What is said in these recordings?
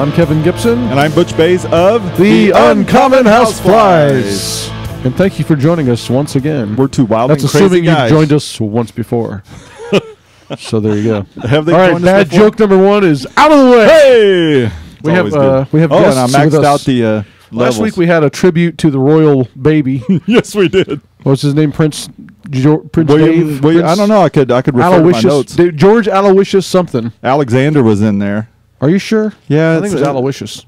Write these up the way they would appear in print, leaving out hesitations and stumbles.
I'm Kevin Gibson. And I'm Butch Bays of The Uncommon Houseflies. And thank you for joining us once again. We're two wild That's and crazy assuming guys. you've joined us once before. So there you go. Have they All right, joined us bad before? joke number one is out of the way. Hey! We have Oh, guests and I with maxed us. out the Last levels. week we had a tribute to the royal baby. Yes, we did. What's his name? Prince Dave? William, I don't know. I could refer to my Aloysius, notes. George Aloysius something. Alexander was in there. Are you sure? Yeah, I think it was Aloysius.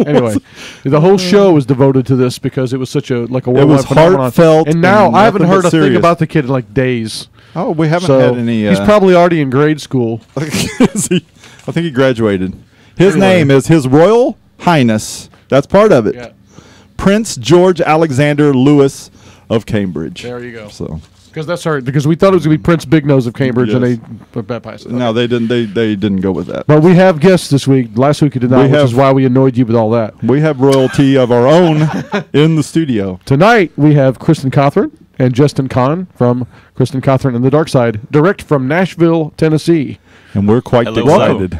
Anyway, the whole show was devoted to this because it was such a worldwide was phenomenon. heartfelt And now and I haven't nothing heard but a thing serious. about the kid in like days. Oh, we haven't So had any. he's probably already in grade school. I think he graduated. His Anyway. name is His Royal Highness. That's part of it. Yeah. Prince George Alexander Lewis of Cambridge. There you go. So Because we thought it was going to be Prince Big Nose of Cambridge, and Yes. they baptized it. no, they didn't. They didn't go with that. But we have guests this week. Last week we did not, which is why we annoyed you with all that. We have royalty of our own in the studio. Tonight we have Kristen Cawthron and Justin Kahn from Kristen Cawthron and the Dark Side, direct from Nashville, Tennessee. And we're quite Hello. excited.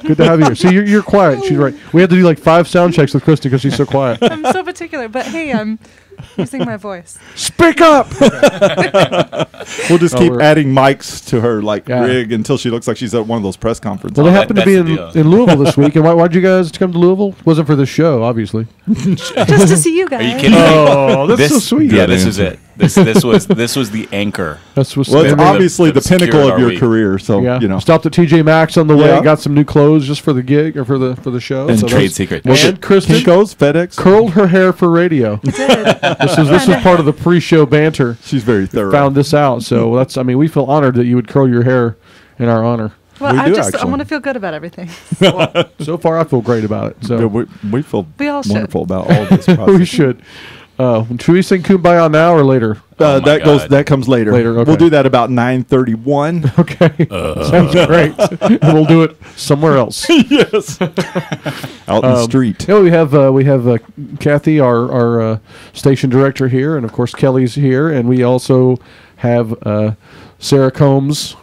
Good to have you here. See, you're quiet. She's right. We had to do like 5 sound checks with Kristen because she's so quiet. I'm so particular, but hey, I'm using my voice. Speak up! We'll just keep we're- adding mics to her Yeah. rig until she looks like she's at one of those press conferences. Well, they that- happened to be that's in, the deal. in Louisville this week. And why'd you guys come to Louisville? Wasn't for this show, obviously. Just to see you guys. Are you kidding me? Oh, that's This, so sweet. Yeah, Good this is answer. it. This was the anchor. That's what's Well, it's and then- obviously the secured pinnacle of our your week. career. So Yeah, you know, stopped at TJ Maxx on the way. Yeah. Got some new clothes just for the gig or for the show. And So trade that's- secret. And Kristen Kinko's, FedEx. curled her hair for radio. I did. This was part of the pre-show banter. She's very thorough. Found this out, so that's. I mean, we feel honored that you would curl your hair in our honor. Well, We I do, I actually. want to feel good about everything. So far, I feel great about it. Yeah, So we feel We all should. wonderful about all this. we process. should. Should we sing "Kumbaya" now or later? Oh my that goes. God. That comes later. Later, okay. We'll do that about 9:31. Okay, sounds great. And we'll do it somewhere else. Yes. Out in the street. Yeah, we have Kathy, our station director here, and of course Kelly's here, and we also have Sarah Combs,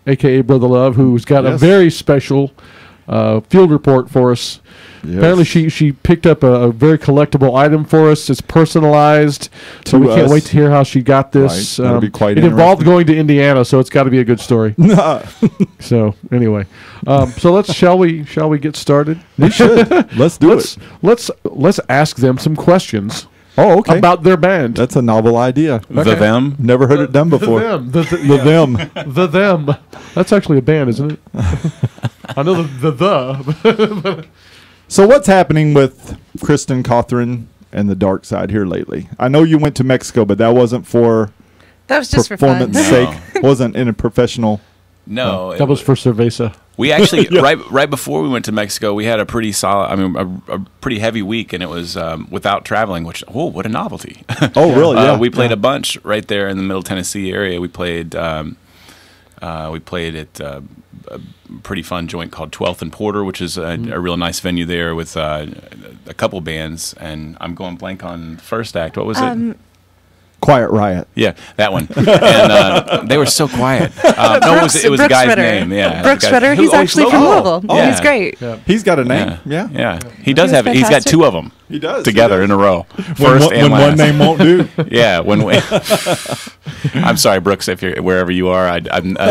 aka Brother Love, who's got a Yes. very special field report for us. Yes. Apparently, she picked up a very collectible item for us. It's personalized, so To we can't us. wait to hear how she got this. Right. That'll be quite it involved interesting. going to Indiana, so it's got to be a good story. So anyway, so shall we get started? We should. Let's do it. Let's ask them some questions Oh, okay. about their band. That's a novel idea. The them. Never heard it done before. The them. The them. That's actually a band, isn't it? I know the. So what's happening with Kristen Cawthron and the Dark Side here lately? I know you went to Mexico, but that wasn't for That was just for fun. performance sake. Wasn't in a professional. No, That was for Cerveza. we actually right before we went to Mexico, we had a pretty solid. I mean, a pretty heavy week, and it was without traveling. Which what a novelty! Oh, really? Yeah. We played a bunch right there in the Middle Tennessee area. We played at a pretty fun joint called 12th and Porter, which is a real nice venue there with a couple bands. And I'm going blank on the first act. What was it? Quiet Riot. Yeah, that one. And they were so quiet. No, it was a Brooks guy's Ritter. name. Yeah, Brooks the guy- Ritter. He's Oh, actually from local. Louisville. Yeah. He's great. Yeah. He's got a name. Yeah. Yeah. He does He was have it. He's got fantastic. 2 of them. He does. Together in a row. When, First one, and when last. one name won't do. Yeah, when we. I'm sorry, Brooks, if you're wherever you are. I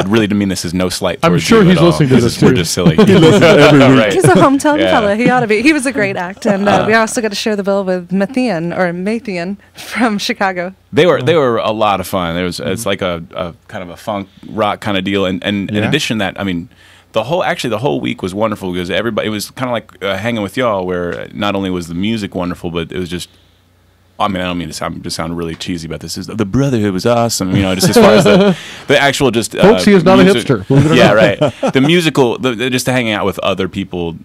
really didn't mean this as no slight. I'm towards sure you he's at all. listening to This this is- We're too. just silly. He listens every week. Right. He's a hometown Yeah. fella. He ought to be. He was a great act, and we also got to share the bill with Mathian from Chicago. They were a lot of fun. It's like a kind of a funk rock kind of deal, and in Yeah. addition to that, I mean, the whole week was wonderful because everybody. It was kind of like hanging with y'all, where not only was the music wonderful, but it was just. I mean, I don't mean to sound really cheesy about this. The brotherhood was awesome, just as far as the actual just. Folks, he is not a music- hipster. Believe it or Yeah, not. right. The musical, just to hang out with other people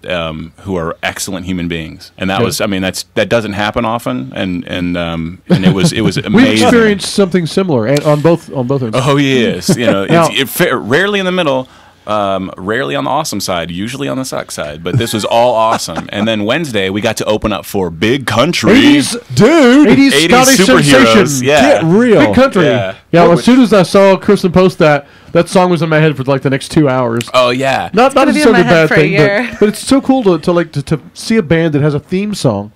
who are excellent human beings, and that Yeah. was. I mean, that doesn't happen often, and it was amazing. We experienced something similar on both ends. Oh, he is. Now- Rarely in the middle, Rarely on the awesome side, usually on the suck side, but this was all awesome. And then Wednesday, we got to open up for Big Country. 80s, Dude, 80s 80s Scottish superheroes, sensation. yeah. get real. Big Country. Yeah. Yeah, well, as soon as I saw Kristen post that song was in my head for like the next 2 hours. Oh, yeah. Not gonna be in necessarily my a head bad for a thing, year. but it's so cool to see a band that has a theme song.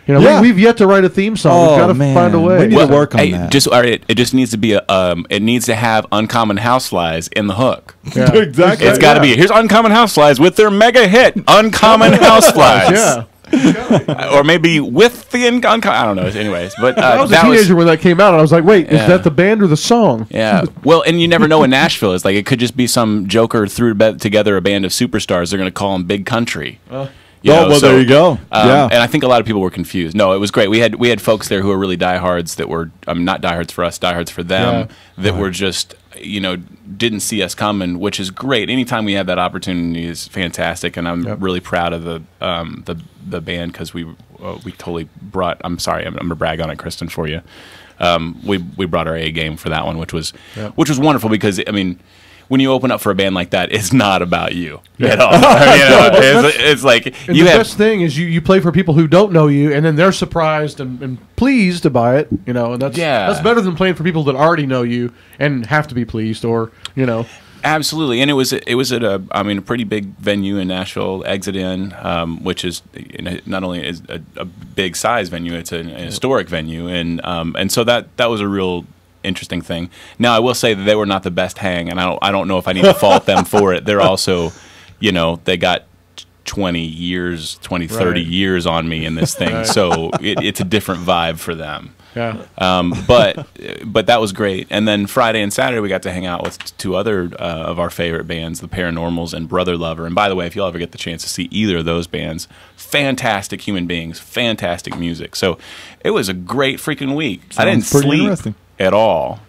You know, Yeah. we've yet to write a theme song. We've got to man. find a way. We need to work on Hey, that. Just, all right, it just needs to be it needs to have Uncommon Houseflies in the hook. Yeah. Exactly. It's got to be. Here's Uncommon Houseflies with their mega hit, Uncommon Houseflies. Yeah. Or maybe with the Uncommon. I don't know. Anyways, but I was a teenager when that came out, and I was like, wait, Yeah. is that the band or the song? Yeah. Well, and you never know in Nashville. It's like it could just be some joker threw together a band of superstars. They're going to call them Big Country. You know, well, so, there you go. Yeah. And I think a lot of people were confused. No, it was great. We had folks there who were really diehards that were not diehards for us, diehards for them. That were just didn't see us coming, which is great. Anytime we have that opportunity is fantastic, and I'm really proud of the band because we totally brought. I'm sorry, I'm gonna brag on it, Kristen, for you. We brought our A game for that one, which was wonderful because I mean. When you open up for a band like that, it's not about you at all. It's like And the best thing is you play for people who don't know you, and then they're surprised and pleased by it. You know, and that's better than playing for people that already know you and have to be pleased, or Absolutely, and it was at a pretty big venue in Nashville, Exit Inn, which is not only is a big size venue, it's a historic venue, and so that was a real interesting thing. Now I will say that they were not the best hang, and I don't know if I need to fault them for it. They're also, they got 30 years on me in this thing, so it's a different vibe for them. Yeah. But that was great. And then Friday and Saturday we got to hang out with two other of our favorite bands, the Paranormals and Brother Lover. And by the way, if you'll ever get the chance to see either of those bands, fantastic human beings, fantastic music. So it was a great freaking week. I didn't sleep at all.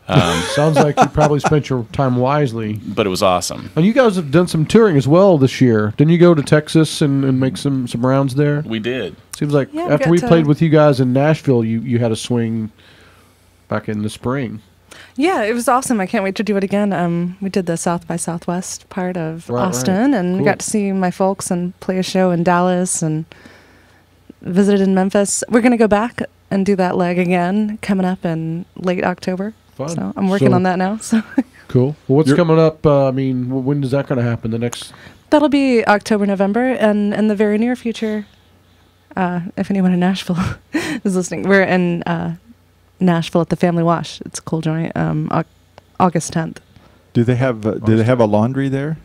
Sounds like you probably spent your time wisely. But it was awesome. And you guys have done some touring as well this year. Didn't you go to Texas and make some rounds there? We did. Seems like Yeah, after we played with you guys in Nashville, you had a swing back in the spring. Yeah, it was awesome. I can't wait to do it again. We did the South by Southwest part of Austin, and Cool. got to see my folks and play a show in Dallas and visited in Memphis. We're going to go back and do that leg again coming up in late October. Fun. So I'm working on that now. So Cool. Well, what's coming up? When is that going to happen? The next? that'll be October, November, and in the very near future, if anyone in Nashville is listening, we're in Nashville at the Family Wash. It's a cool joint. August 10th. Do they have a laundry there?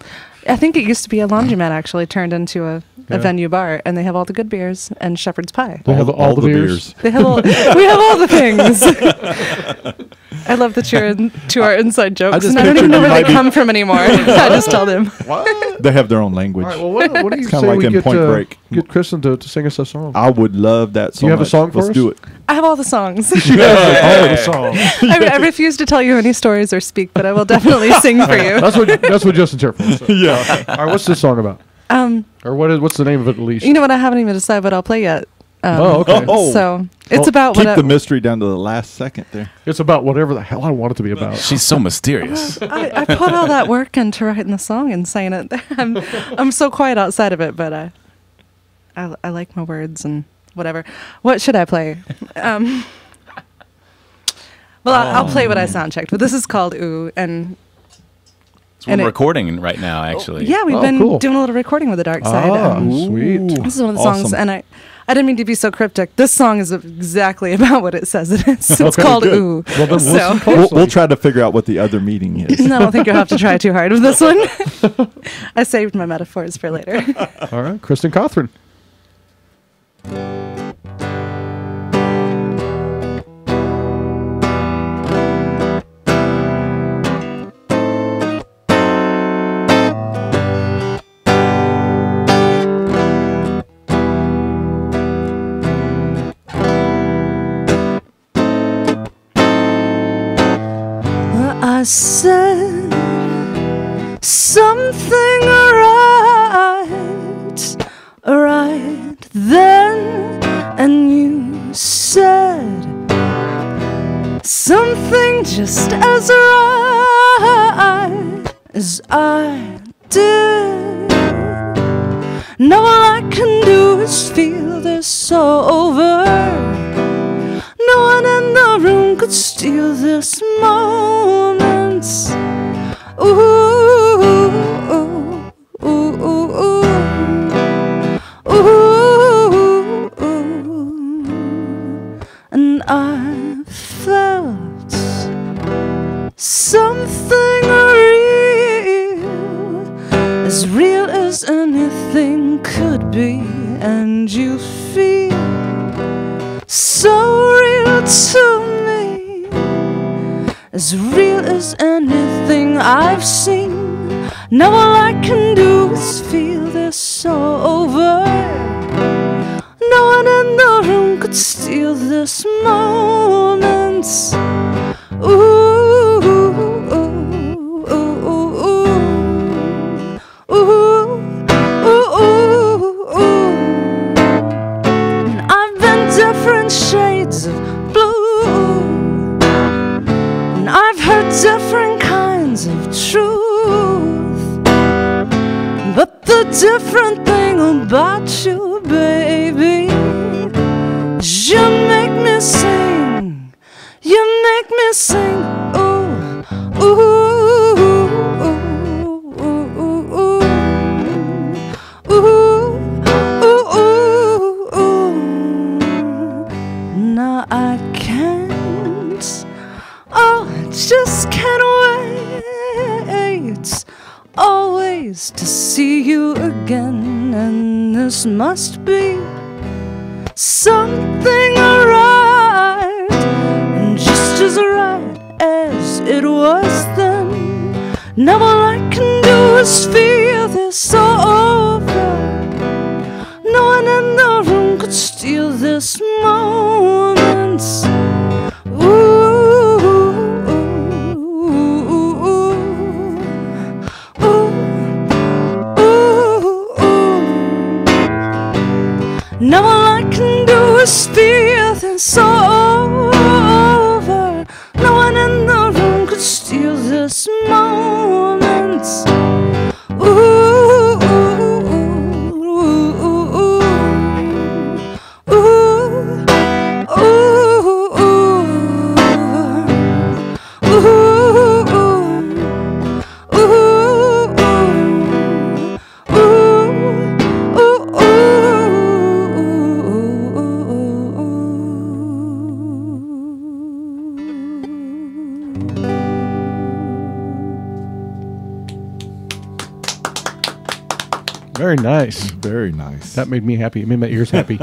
I think it used to be a laundromat, actually turned into a venue bar, and they have all the good beers and shepherd's pie. They have all the beers. They have all. We have all the things. I love that you're into our inside jokes, and I don't even know where they come from anymore. I just tell them. They have their own language. All right. Well, what do you It's kinda say like we in get Point Break. get Kristen to sing us a song? I would love that so Do you have a much. song for Let's us? do it. I have all the songs. All the songs. I refuse to tell you any stories or speak, but I will definitely sing for you. That's what Justin's here for. So. Yeah. All right. What's this song about? Or what's the name of it at least? You know what? I haven't even decided what I'll play yet. Okay. So it's about Keep what the mystery down to the last second there. It's about whatever the hell I want it to be about. She's so mysterious. I put all that work into writing the song and saying it. I'm so quiet outside of it, but I like my words and whatever. What should I play? I'll play what I sound checked. But this is called Ooh, and So we're recording right now, actually. yeah, we've been doing a little recording with the Dark Side. Sweet. This is one of the songs, Awesome. and I didn't mean to be so cryptic. This song is exactly about what it says it is. It's Okay, called good. Ooh. Well, then we'll So- suppose We'll try to figure out what the other meeting is. No, I don't think you'll have to try too hard with this one. I saved my metaphors for later. All right, Kristen Cawthron. I said something right then, and you said something just as right as I did. Now all I can do is feel this over. No one in the room could steal this moment. Ooh, ooh, ooh, ooh, ooh, ooh, ooh. And I felt something real as anything could be, and you feel so real to me, as real as anything I've seen. Now all I can do is feel this over. No one in the room could steal this moment. Ooh. Shades of blue, and I've heard different kinds of truth, but the different thing about you, baby, is you make me sing, you make me sing, ooh, ooh, ooh, ooh, ooh, ooh, ooh. I can't, oh, I just can't wait always to see you again. And this must be something right, and just as right as it was then. Now all I can do is feel this all over. No one in the room could steal this moment. Ooh, ooh, ooh, ooh, ooh, ooh. Now all I can do is feel this over. No one in the room could steal this moment. Ooh. Very nice. Very nice. That made me happy. It made my ears happy.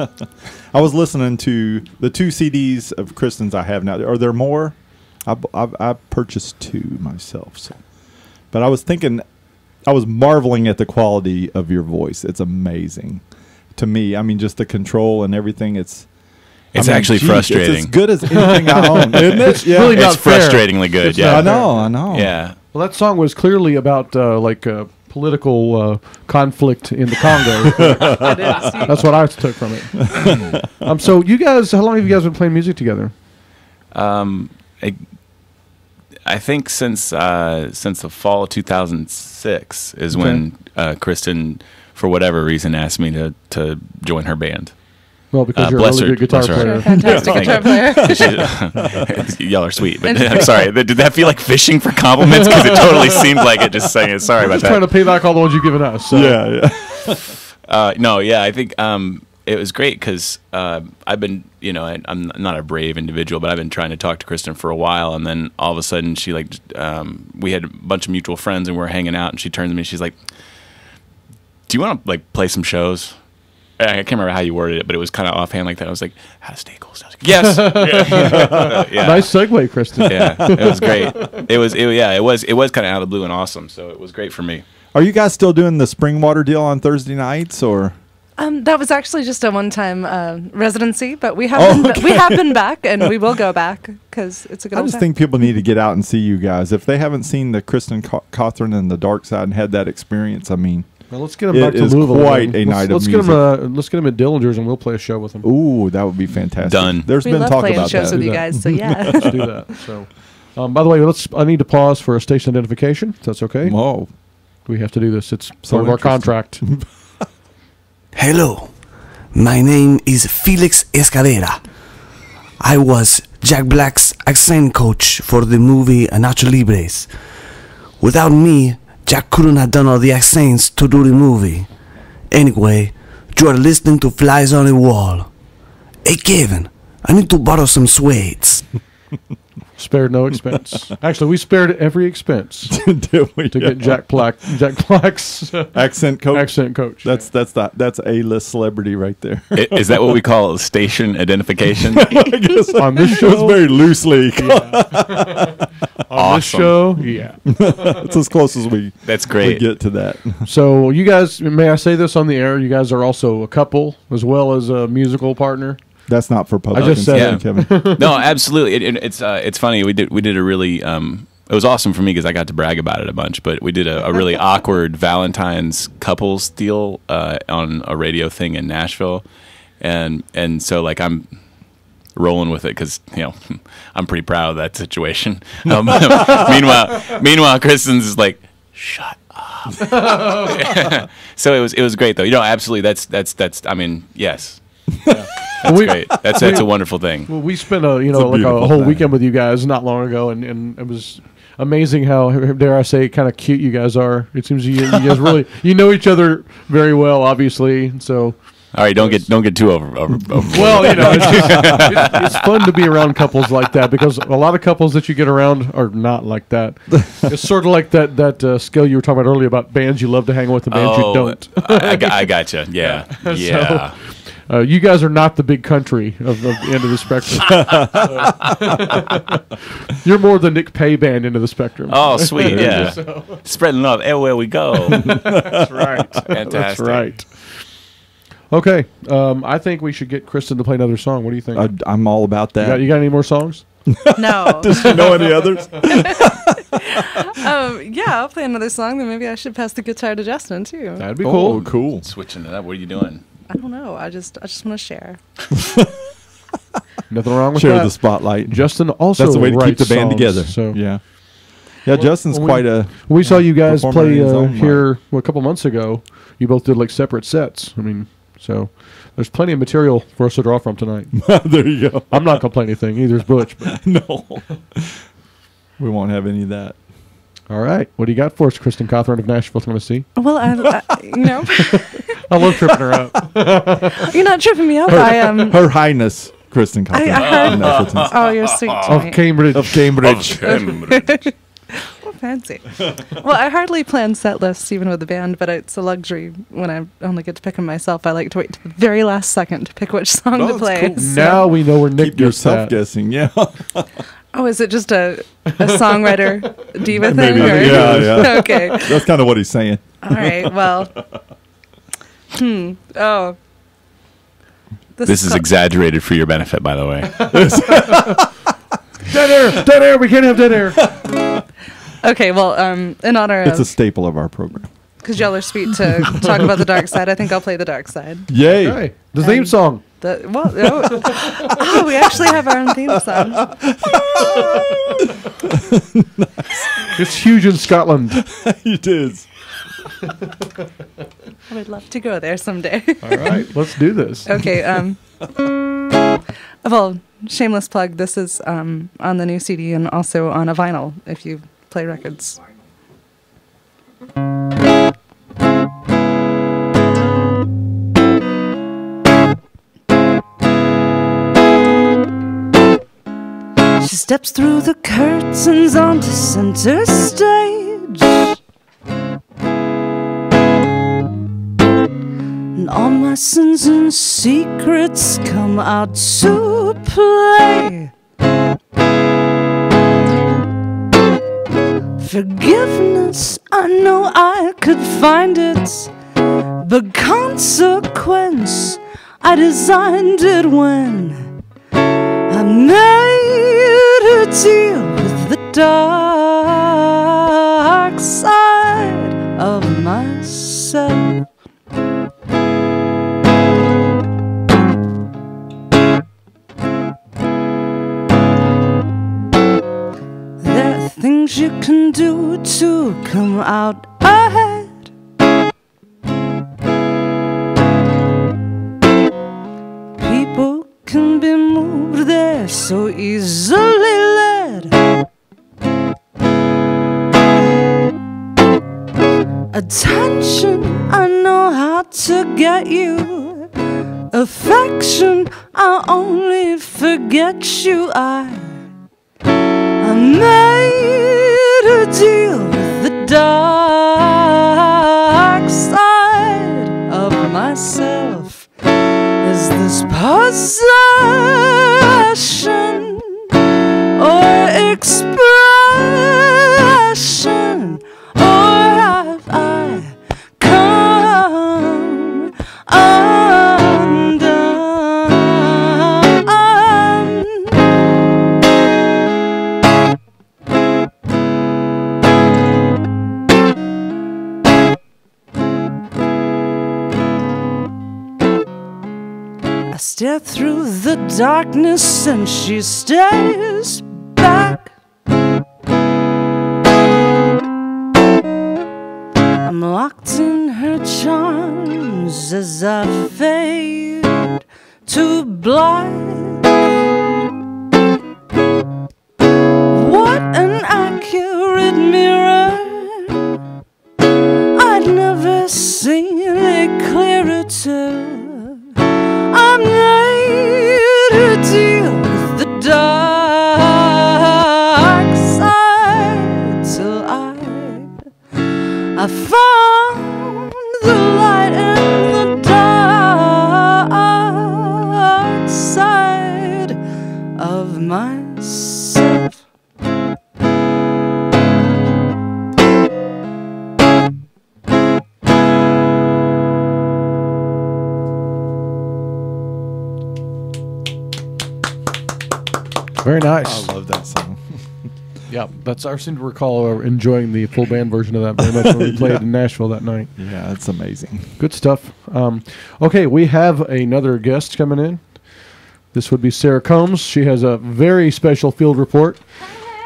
I was listening to the 2 CDs of Kristen's I have now. Are there more? I purchased 2 myself. So. But I was thinking, I was marveling at the quality of your voice. It's amazing to me. I mean, just the control and everything. It's actually frustrating. It's as good as anything I own, isn't it? It's really not It's fair. frustratingly good. It's Yeah, not I know. yeah. Well, that song was clearly about political conflict in the Congo. It is. That's what I took from it. So you guys, how long have you guys been playing music together? I think since the fall of 2006 is when Kristen, for whatever reason, asked me to join her band. Well, because you're a bless really her. good guitar Bless her. You're a player. fantastic guitar player. Y'all are sweet, but I'm sorry. Did that feel like fishing for compliments? Because it totally seemed like it. Just saying it. Sorry about Just that. trying to pay back all the ones you've given us. So. Yeah. No, yeah, I think it was great because I've been, I'm not a brave individual, but I've been trying to talk to Kristen for a while, and then all of a sudden she we had a bunch of mutual friends and we were hanging out, and she turns to me and she's like, "Do you want to play some shows?" I can't remember how you worded it, but it was kind of offhand like that. I was like, "How to stay cool?" I was like, "Yes." Yeah. Nice segue, Kristen. Yeah, it was great. It was kind of out of the blue and awesome. So it was great for me. Are you guys still doing the Springwater deal on Thursday nights, or? That was actually just a one-time residency, but we have been back, and we will go back because it's a good. I just think people need to get out and see you guys if they haven't seen the Kristen Cawthron and the Dark Side and had that experience. I mean. Well, let's get them back to is Louisville. quite a night of music. Let's get them at Dillinger's and we'll play a show with them. Ooh, that would be fantastic. Done. There's we been love talk playing about shows that. with you guys, so yeah. Let's do that. So, By the way, I need to pause for a station identification. If that's okay. Whoa. We have to do this. It's So part of our interesting. contract. Hello, my name is Felix Escalera. I was Jack Black's accent coach for the movie Nacho Libres. Without me, Jack couldn't have done all the accents to do the movie. Anyway, you are listening to Flies on a Wall. Hey Kevin, I need to borrow some suedes. Spared no expense. Actually, we spared every expense Did we? to get Jack Black's Accent coach. accent coach. That's that's A-list celebrity right there. Is that what we call station identification? I guess on this it was show. very loosely. On this Awesome. show, yeah. It's as close as we That's we great. get to that. So you guys, may I say this on the air? You guys are also a couple as well as a musical partner. That's not for public I just said consumption, Kevin. No, absolutely. It's funny. We did a really it was awesome for me because I got to brag about it a bunch. But we did a really awkward Valentine's couples deal on a radio thing in Nashville, and so like I'm rolling with it because I'm pretty proud of that situation. Meanwhile, Kristen's is like, shut up. So it was great though. Absolutely. That's. I mean, yes. That's great. That's a wonderful thing. Well, we spent a a like a beautiful whole thing. weekend with you guys not long ago, and it was amazing how, dare I say, kind of cute you guys are. It seems you guys really know each other very well, obviously. So, All right, don't get too over. well, it's fun to be around couples like that because a lot of couples that you get around are not like that. It's sort of like that skill you were talking about earlier about bands you love to hang with and bands you don't. I gotcha. Yeah, yeah. You guys are not the big country of the end of the spectrum. You're more the Nick Pay band end of the spectrum. Oh, sweet. Yeah, spreading love everywhere we go. That's right. Fantastic. That's right. Okay, I think we should get Kristen to play another song. What do you think? I'm all about that. You got any more songs? No. Does she know any others? Yeah, I'll play another song. Then maybe I should pass the guitar to Justin too. That'd be Oh, cool. cool. Switching it up. What are you doing? I don't know. I just want to share. Nothing wrong with Share that. the spotlight. Justin also That's the way to keep writes the band songs, together. So Yeah. Yeah, Justin's when quite a. we saw you guys performer in play his own here a couple months ago. You both did like separate sets. I mean, so there's plenty of material for us to draw from tonight. There you go. I'm not gonna play anything. Either's Butch. But. No. We won't have any of that. All right, what do you got for us, Kristen Cawthorn of Nashville, Tennessee? Well, I I love tripping her up. you're not tripping me up. I am. Her Highness, Kristen I Cawthorn. heard. Nashville, Oh, you're sweet to Of me. Cambridge. of Cambridge. Oh, fancy. Well, I hardly plan set lists even with the band, but it's a luxury when I only get to pick them myself. I like to wait to the very last second to pick which song Oh, to that's play. cool. So- Now we know where Nick Keep gets yourself that. guessing. Yeah. Oh, is it just a songwriter diva Maybe. thing? Or? Yeah, yeah. Okay. That's kind of what he's saying. All right. Well. Oh. This is called- exaggerated for your benefit, by the way. Dead air! Dead air! We can't have dead air. Okay. Well, in honor It's a of staple of our program. because y'all are sweet to talk about the dark side, I think I'll play the dark side. Yay. Hey, the theme song. We actually have our own theme song. It's huge in Scotland. It is. I would love to go there someday. All right, let's do this. Okay. Well, shameless plug. This is on the new CD and also on a vinyl if you play records. She steps through the curtains onto center stage. And all my sins and secrets come out to play. Forgiveness, I know I could find it, but consequence, I designed it when I made her deal with the dark side of myself. you can do to come out ahead. People can be moved, they're so easily led. Attention, I know how to get you. Affection, I'll only forget you. I made a deal with the dark side of myself. Is this possession or expression? Or have I come undone? I stare through the darkness and she stares back. I'm locked in her charms as I fade to black. What an accurate mirror. I'd never seen it clearer till I made a deal with the dark side till I found the light in the dark side of myself. Very nice. I love that song. Yeah, I seem to recall enjoying the full band version of that very much when we played Yeah. in Nashville that night. Yeah, it's amazing. Good stuff. Okay, we have another guest coming in. This would be Sarah Combs. She has a very special field report.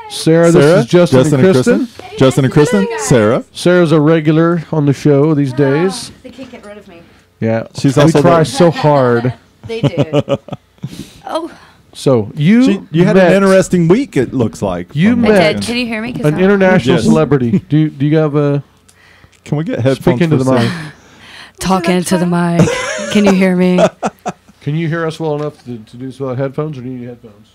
Sarah, this is Justin and Kristen. Justin and Kristen. Sarah. Sarah's a regular on the show these days. They can't get rid of me. Yeah, She's we also try the- so hard. They do. Oh, So you had met an interesting week. It looks like You from met- I that. did. Can you hear me? 'Cause an I'm- international Yes. celebrity. Do you have a Can we get headphones? speak into for the mic? Sarah? Talk into the mic. Can you hear me? Can you hear us well enough to do this without headphones, or do you need headphones?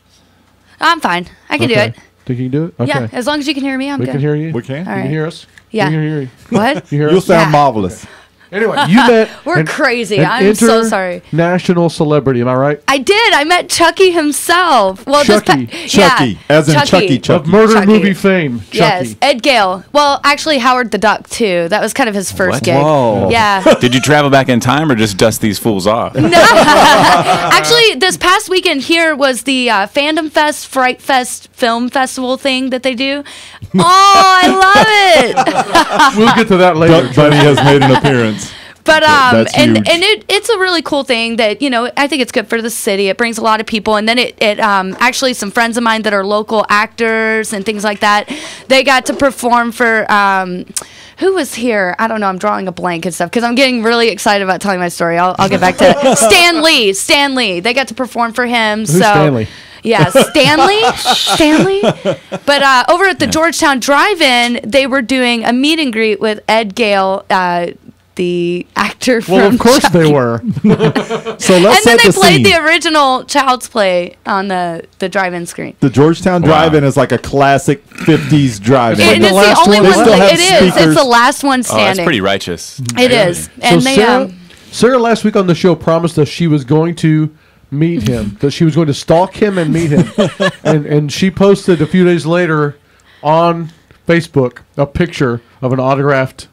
I'm fine. I can do Okay. it. Think you can do it? Okay. Yeah, as long as you can hear me, I'm we good. can hear you. We can. All You right. can hear us. Yeah. We can hear you. What? You hear You'll us? sound Yeah. marvelous. Anyway, you met. We're crazy. I'm so sorry. National celebrity. Am I right? I did. I met Chucky himself. Well, Chucky. Chucky, as in Chucky. Of murder Chucky. movie fame. Yes, Chucky. Ed Gale. Well, actually, Howard the Duck too. That was kind of his first What? gig. Whoa. Yeah. Did you travel back in time or just dust these fools off? Actually, this past weekend here was the Fandom Fest, Fright Fest film festival thing that they do. Oh, I love it. We'll get to that later. Duck Bunny has made an appearance. But That's and huge. it's a really cool thing that, you know, I think it's good for the city. It brings a lot of people, and then it actually some friends of mine that are local actors and things like that, they got to perform for who was here? I don't know. I'm drawing a blank and stuff because I'm getting really excited about telling my story. I'll get back to it. Stan Lee. They got to perform for him. Who's Stanley? Yeah, Stanley. But over at the Georgetown Drive-In, they were doing a meet and greet with Ed Gale, the actor from Well, of course Chucky. they were. So let's And then set they the played scene. the original Child's Play on the drive-in screen. The Georgetown Drive-In is like a classic 50s drive-in. And the it's the last only one. one. They still have It is. speakers. It's the last one Oh, standing. that's pretty righteous. It is. And so they Sarah last week on the show promised us she was going to meet him, that she was going to stalk him and meet him. and she posted a few days later on Facebook a picture of an autographed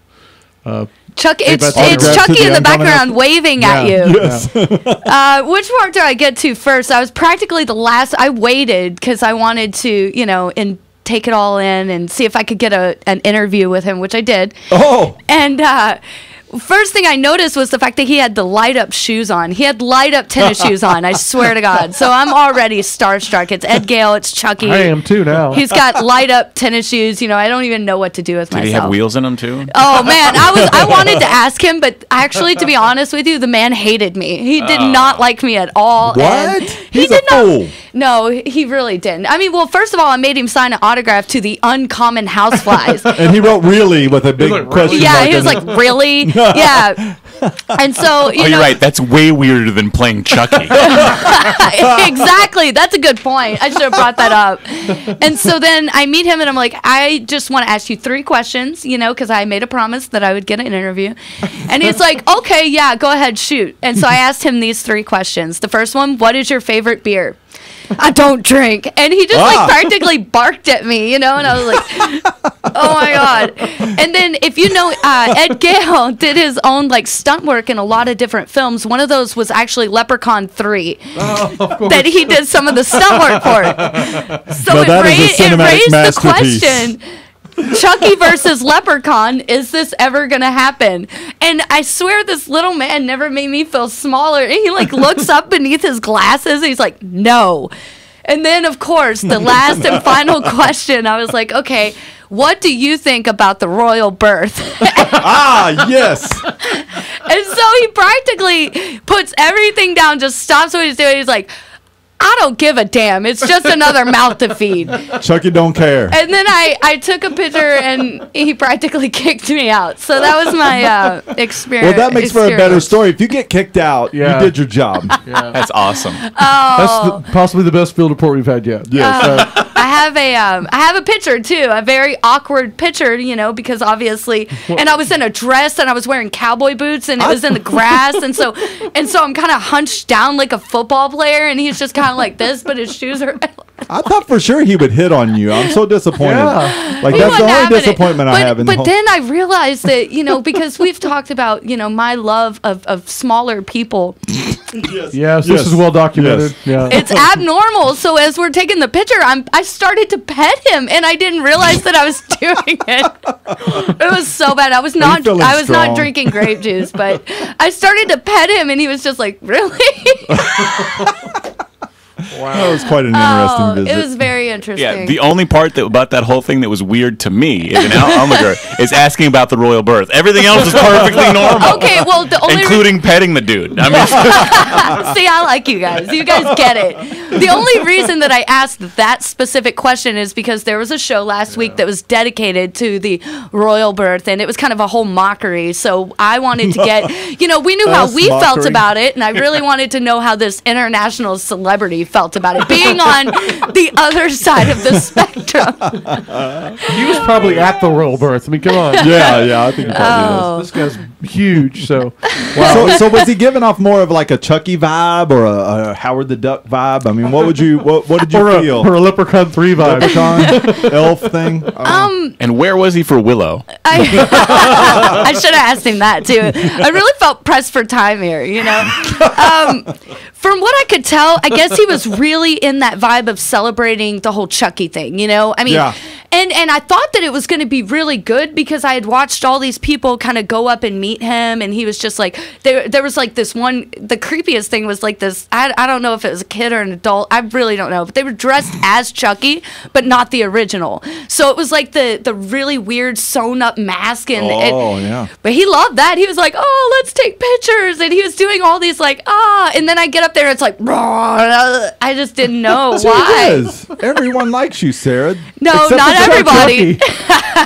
Chuck, Hey, it's that's autographed Chucky today. in the I'm coming background up. waving at you. Yes. Which part do I get to first? I was practically the last. I waited because I wanted to, you know, and take it all in and see if I could get an interview with him, which I did. Oh, And first thing I noticed was the fact that he had the light up shoes on. He had light up tennis shoes on. I swear to God. So I'm already starstruck. It's Ed Gale. It's Chucky. I am too now. He's got light up tennis shoes. You know, I don't even know what to do with Did myself. he have wheels in them too? Oh man, I wanted to ask him, but actually, to be honest with you, the man hated me. He did not like me at all. What? He He's did a fool. No, he really didn't. I mean, well, first of all, I made him sign an autograph to the Uncommon Houseflies. And he wrote "really" with a big like, question Yeah, mark. he was in like, it. really? Yeah. And so, you Oh, know, you're right. That's way weirder than playing Chucky. exactly. That's a good point. I should have brought that up. And so then I meet him and I'm like, I just want to ask you 3 questions, you know, because I made a promise that I would get an interview. And he's like, okay, yeah, go ahead, shoot. And so I asked him these 3 questions. The first one, what is your favorite beer? I don't drink. And he just like practically barked at me, you know, and I was like, oh my God. And then if you know, Ed Gale did his own like stunt work in a lot of different films. One of those was actually Leprechaun 3 that he did some of the stunt work for. So Now it, that is a it cinematic raised the masterpiece. question. Chucky versus Leprechaun, is this ever gonna happen? And I swear this little man never made me feel smaller. And he like looks up beneath his glasses and he's like, no. And then of course the last and final question, I was like, okay, what do you think about the royal birth? Yes. And so he practically puts everything down, just stops what he's doing. He's like, I don't give a damn. It's just another mouth to feed. Chucky don't care. And then I took a picture and he practically kicked me out. So that was my experience. Well, that makes for a better story. If you get kicked out, Yeah. you did your job. That's awesome. That's possibly the best field report we've had yet. Yes. I have a picture too, a very awkward picture, you know, because obviously, and I was in a dress and I was wearing cowboy boots and it was in the grass, and so I'm kind of hunched down like a football player, and he's just kind of like this, but his shoes are. I thought for sure he would hit on you. I'm so disappointed. Yeah. Like He that's the wasn't only having it. disappointment I have in the But whole. then I realized that, you know, because we've talked about, you know, my love of smaller people. Yes, this is well documented. Yeah. It's abnormal. So as we're taking the picture, I started to pet him, and I didn't realize that I was doing it. It was so bad. I was not feeling strong? not drinking grape juice, but I started to pet him, and he was just like, really? That was quite an interesting visit. It was very interesting. Yeah, the only part about that whole thing that was weird to me as an onlooker is asking about the royal birth. Everything else is perfectly normal. Okay, well, the only including petting the dude. I mean, See, I like you guys. You guys get it. The only reason that I asked that specific question is because there was a show last week that was dedicated to the royal birth, and it was kind of a whole mockery. So I wanted to get, you know, we knew how That's we felt mockery. about it, and I really wanted to know how this international celebrity felt about it, being on the other side of the spectrum. He was probably at the royal birth. I mean, come on. yeah, I think he probably Oh. This guy's huge. So, does. So was he giving off more of like a Chucky vibe or a Howard the Duck vibe? I mean, what did you or feel? a Leprechaun 3 vibe. Leprechaun, elf thing. and where was he for Willow? I should have asked him that too. I really felt pressed for time here, you know. From what I could tell, I guess he was really in that vibe of celebrating the whole Chucky thing, you know. I mean, Yeah. and I thought that it was going to be really good because I had watched all these people kind of go up and meet him, and he was just like there was like this one. The creepiest thing was like this. I don't know if it was a kid or an adult. I really don't know, but they were dressed as Chucky, but not the original. So it was like the really weird sewn up mask and. Yeah. But he loved that. He was like, "Oh, let's take pictures," and he was doing all these like, and then I get up there, and it's like, "Rah." I just didn't know See, why. it is. Everyone likes you, Sarah. No, Except not for everybody.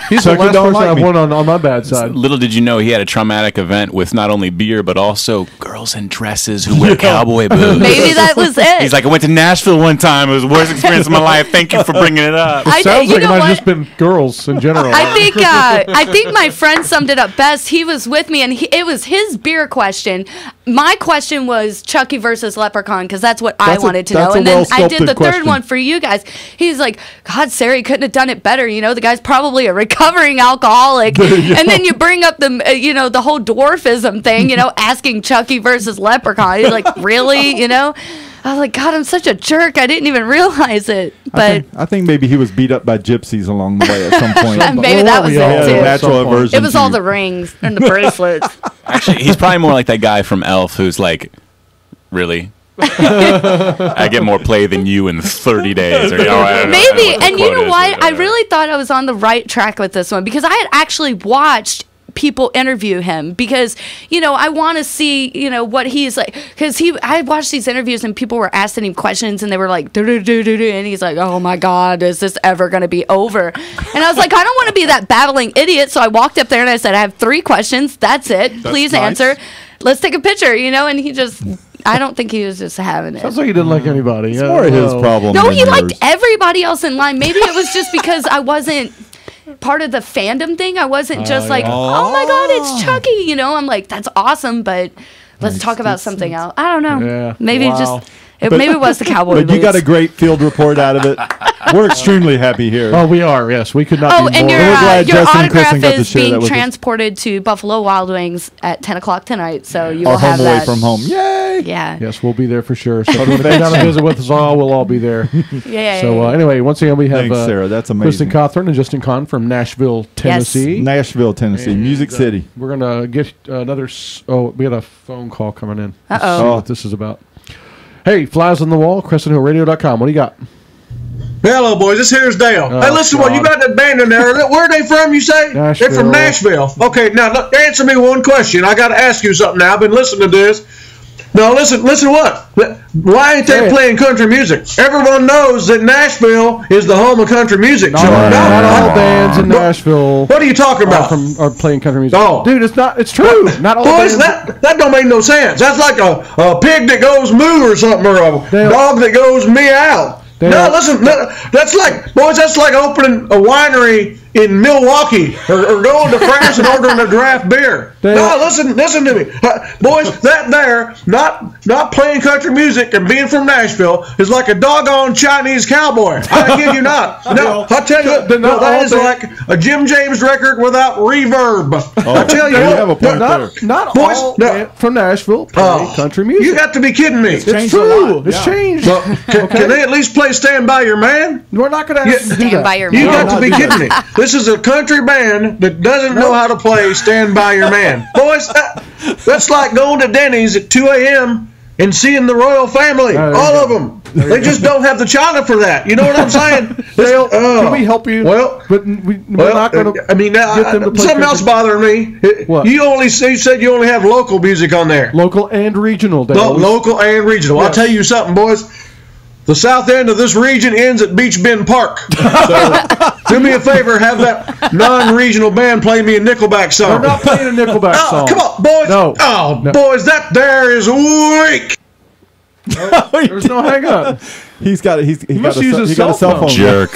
He's Chucky the last don't person like I've me. won on my bad side. Little did you know he had a traumatic event with not only beer but also girls in dresses who wear cowboy boots. Maybe that was it. He's like, I went to Nashville one time. It was the worst experience of my life. Thank you for bringing it up. Sounds you like it know might have what? just been girls in general. I think my friend summed it up best. He was with me, and it was his beer question. My question was Chucky versus Leprechaun because that's what I wanted to know. that's a And then I did well-sculpted the third question. one for you guys. He's like, God, Sarah, you couldn't have done it better. You know, the guy's probably a recovering alcoholic. And then you bring up the whole dwarfism thing. You know, asking Chucky versus Leprechaun. He's like, really? You know. I was like, God, I'm such a jerk. I didn't even realize it. But I think maybe he was beat up by gypsies along the way at some point. maybe that was He had it a too. natural aversion. It was to all you. the rings and the bracelets. Actually, he's probably more like that guy from Elf who's like, really? I get more play than you in 30 days. Or, I don't know what Maybe. the And you quote know is, what? but, I really thought I was on the right track with this one because I had actually watched people interview him because, you know, I want to see, you know, what he's like. Because I watched these interviews and people were asking him questions and they were like, do-do-do-do-do. And he's like, oh my God, is this ever going to be over? And I was like, I don't want to be that babbling idiot. So I walked up there and I said, I have 3 questions. That's it. Please nice. answer. Let's take a picture, you know? And he just, I don't think he was just having it. Sounds like he didn't like anybody. It's more his problem. No, than he liked yours. everybody else in line. Maybe it was just because I wasn't part of the fandom thing. I wasn't just like, yeah. oh my God, it's Chucky. You know, I'm like, that's awesome, but let's talk about something else. I don't know. Yeah. Maybe Wow. just, maybe it was the cowboy But you got a boots. great field report out of it. We're extremely happy here. Oh, we are. Yes, we could not Oh, be and more. your, We're glad your Justin and autograph Kristen got to is share that being with us. transported to Buffalo Wild Wings at 10 o'clock tonight. So you Our will have home away that. from home. Yay! Yeah. Yes, we'll be there for sure. So if you want to come down and visit with us all, we'll all be there. Yeah. So anyway, once again, we have Thanks, Sarah. That's amazing. Kristen Cawthorn and Justin Kahn from Nashville, Tennessee. Nashville, Tennessee, And, Music City. We're going to get another... we got a phone call coming in. Uh-oh. Let's see what this is about. Hey, Flies on the Wall, CrescentHillRadio.com. What do you got? Hello, boys. This here's Dale. Oh, hey, listen, what you got that band in there? Where are they from? You say Nashville. they're from Nashville. Okay, now look, answer me one question. I got to ask you something. Now I've been listening to this. Now listen. What? Why ain't they playing country music? Everyone knows that Nashville is the home of country music. Not all bands in no. Nashville What are you talking about? are playing country music. Oh. Dude, it's not. It's true. Not all Boys, bands. that don't make no sense. That's like a pig that goes moo or something, or a Dale. dog that goes meow. Dale. No, listen, that's like opening a winery in Milwaukee or going to France and ordering a draft beer. Dale. No, listen to me, boys. That there, not playing country music and being from Nashville is like a doggone Chinese cowboy. I kid you not. No, I tell you, They're not that all is band- like a Jim James record without reverb. I tell you, you what, have a point there. Not Boys, all no. band from Nashville play Oh, country music. You got to be kidding me. It's changed a true. lot, It's yeah. changed. Well, can they at least play Stand By Your Man? We're not going to ask them to do Stand that. by your You man. got to be kidding me. This is a country band that doesn't know how to play Stand By Your Man. Boys, that's like going to Denny's at 2 a.m. and seeing the royal family. There you All go. of them. They just don't have the china for that. You know what I'm saying? Dale, Oh. can we help you? Well, but we're not going to. I mean, get them to play something else country- bothering me. What? You said you only have local music on there. Local and regional. Dale. Local and regional. I'll Yes. tell you something, boys. The south end of this region ends at Beach Bend Park. So, do me a favor, have that non-regional band play me a Nickelback song. We're not playing a Nickelback Oh, song. come on, boys. No. Oh, No. boys, that there is weak. There's no hang up. He's got must use his he got a cell cell phone. Jerk.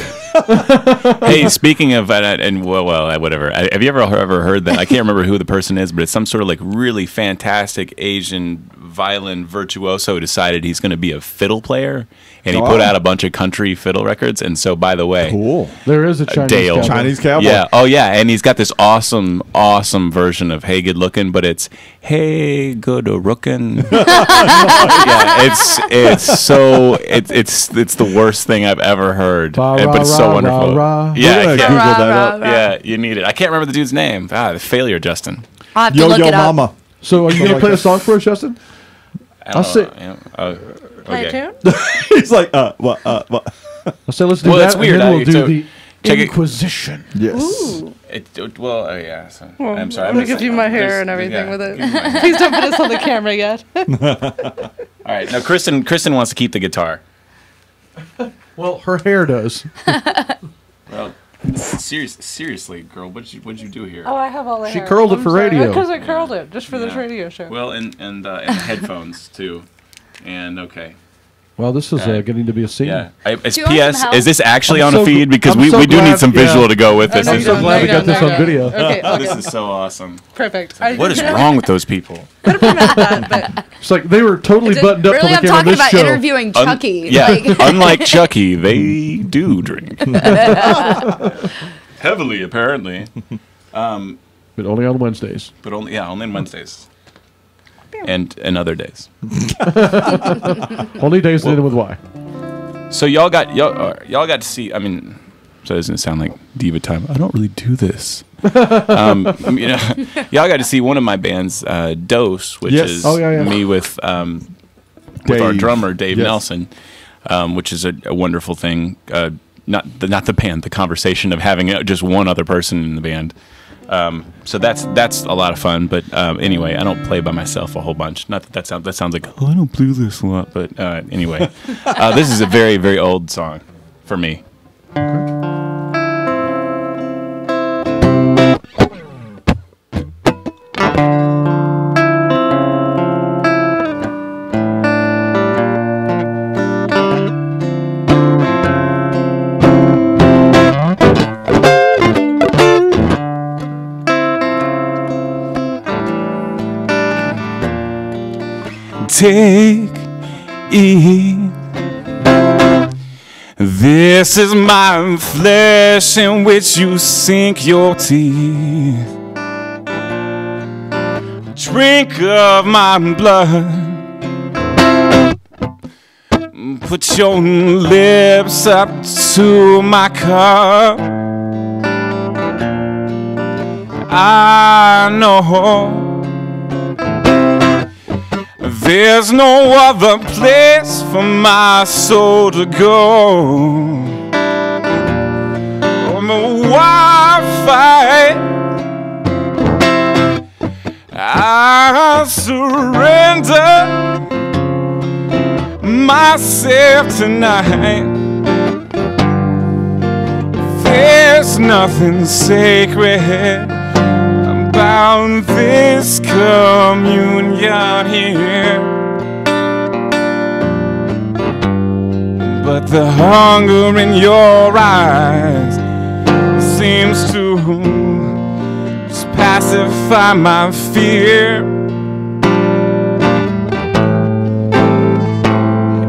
Hey, speaking of whatever. Have you ever heard that? I can't remember who the person is, but it's some sort of like really fantastic Asian violin virtuoso decided he's going to be a fiddle player, and he put out a bunch of country fiddle records. And so, by the way, Cool. There is a Chinese Dale. cowboy. Chinese cowboy. yeah, oh yeah, and he's got this awesome version of "Hey Good Looking," but it's "Hey Good Rookin'." Yeah, it's the worst thing I've ever heard, Ba, but it's so rah, wonderful. rah, rah. Yeah, We're gonna yeah, Google Rah, that rah, up. rah. yeah, you need it. I can't remember the dude's name. The failure, Justin. I'll have to Yo look Yo it up. Mama. So are you going to like play that. a song for us, Justin? I'll say. Play a Okay. tune? He's like, what? I'll say let's do Well, that. it's weird. And then we'll do So, the check it. Inquisition. Yes. Yeah. So, I'm sorry. I'm gonna give you my hair and everything with it. Please don't put us on the camera yet. All right. Now, Kristen wants to keep the guitar. Well, her hair does. Well, seriously, girl, what'd you do here? Oh, I have all the She hair. curled it for radio. Because I curled it just for this Yeah. radio show. Well, and headphones too, and okay. Well, this is Getting to be a scene. Yeah. It's Do you want some P.S. help? Is this actually I'm on so a feed? gl- Because I'm we so do need glad- some visual to go with this. I'm This so is- glad we got this on video. Okay, This okay. is so awesome. Perfect. What is wrong with those people? But It's like they were totally buttoned up Really, till I'm they came on talking this about show. interviewing Chucky. Yeah. Like, Unlike Chucky, they do drink. Heavily, apparently. But only on Wednesdays. But only on Wednesdays. and other days. Only days ended with Y. So y'all got to see. I mean, so it doesn't sound like diva time. I don't really do this. You know, y'all got to see one of my bands, Dose, which is me with our drummer Dave Nelson, which is a wonderful thing. Not the band, the conversation of having just one other person in the band. So that's a lot of fun. But anyway, I don't play by myself a whole bunch. Not that sounds like, oh, I don't play this a lot. But anyway, this is a very, very old song for me. Take it. This is my flesh in which you sink your teeth. Drink of my blood. Put your lips up to my cup. I know there's no other place for my soul to go. On the wildfire, I surrender myself tonight. There's nothing sacred about this communion here, but the hunger in your eyes seems to just pacify my fear.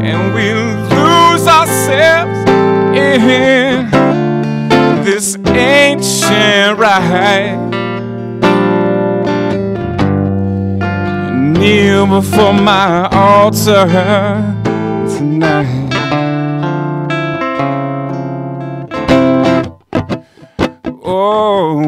And we lose ourselves in this ancient rite. Kneel before my altar tonight. Oh,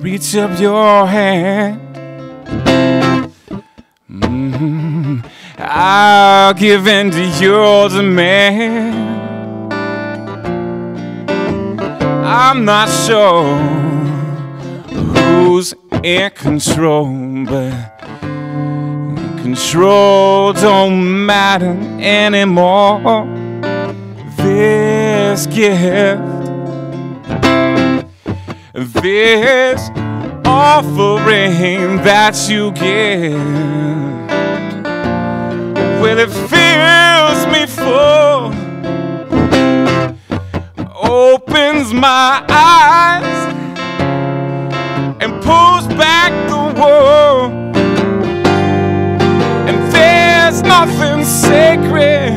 reach up your hand. I'll give in to your demand. I'm not sure who's in control, but control don't matter anymore. This gift, this offering that you give, well, it fills me full, opens my eyes and pulls back the wall. And there's nothing sacred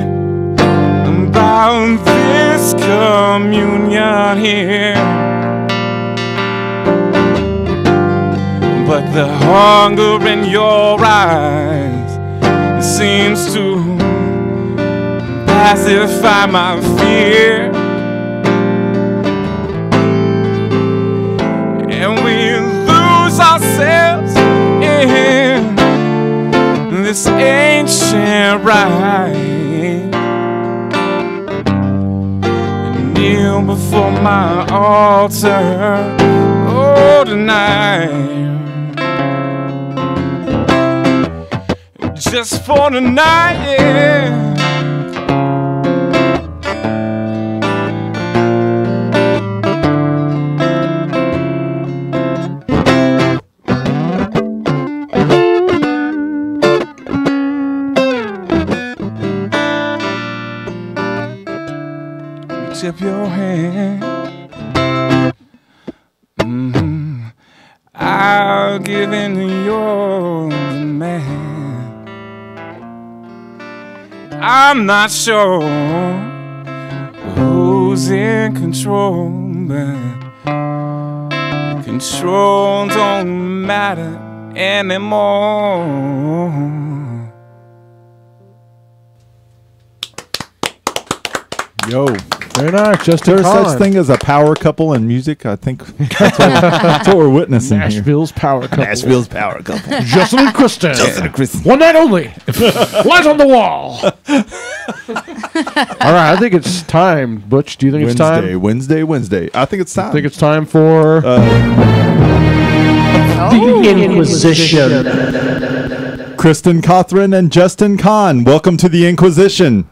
about this communion here, but the hunger in your eyes seems to pacify my fear. And we lose ourselves in this ancient rite. And kneel before my altar, oh, tonight. Just for tonight, yeah. Reach up your hand. I'll within your man. I'm not sure who's in control, but control don't matter anymore. Yo, Very nice, Justin. there's Kahn. such thing as a power couple in music. I think that's what we're witnessing here. Nashville's power couple. power couple. Justin and Kristen. One night only. Light on the wall. All right, I think it's time. Butch, do you think it's time? Wednesday. I think it's time. I think it's time for The Inquisition. Kristen Cawthron and Justin Kahn, welcome to the Inquisition.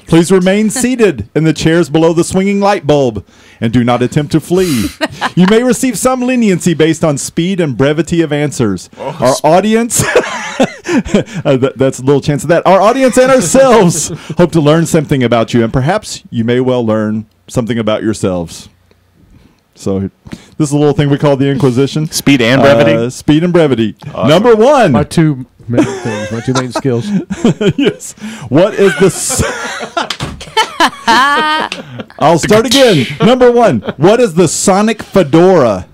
Please remain seated in the chairs below the swinging light bulb and do not attempt to flee. You may receive some leniency based on speed and brevity of answers. Our audience, that's a little chance of that. Our audience and ourselves hope to learn something about you, and perhaps you may well learn something about yourselves. So this is a little thing we call the Inquisition. Speed and brevity? Speed and brevity. Awesome. Number one. my two main things, my two main skills. Yes. What is the... I'll start again. Number one. What is the Sonic Fedora?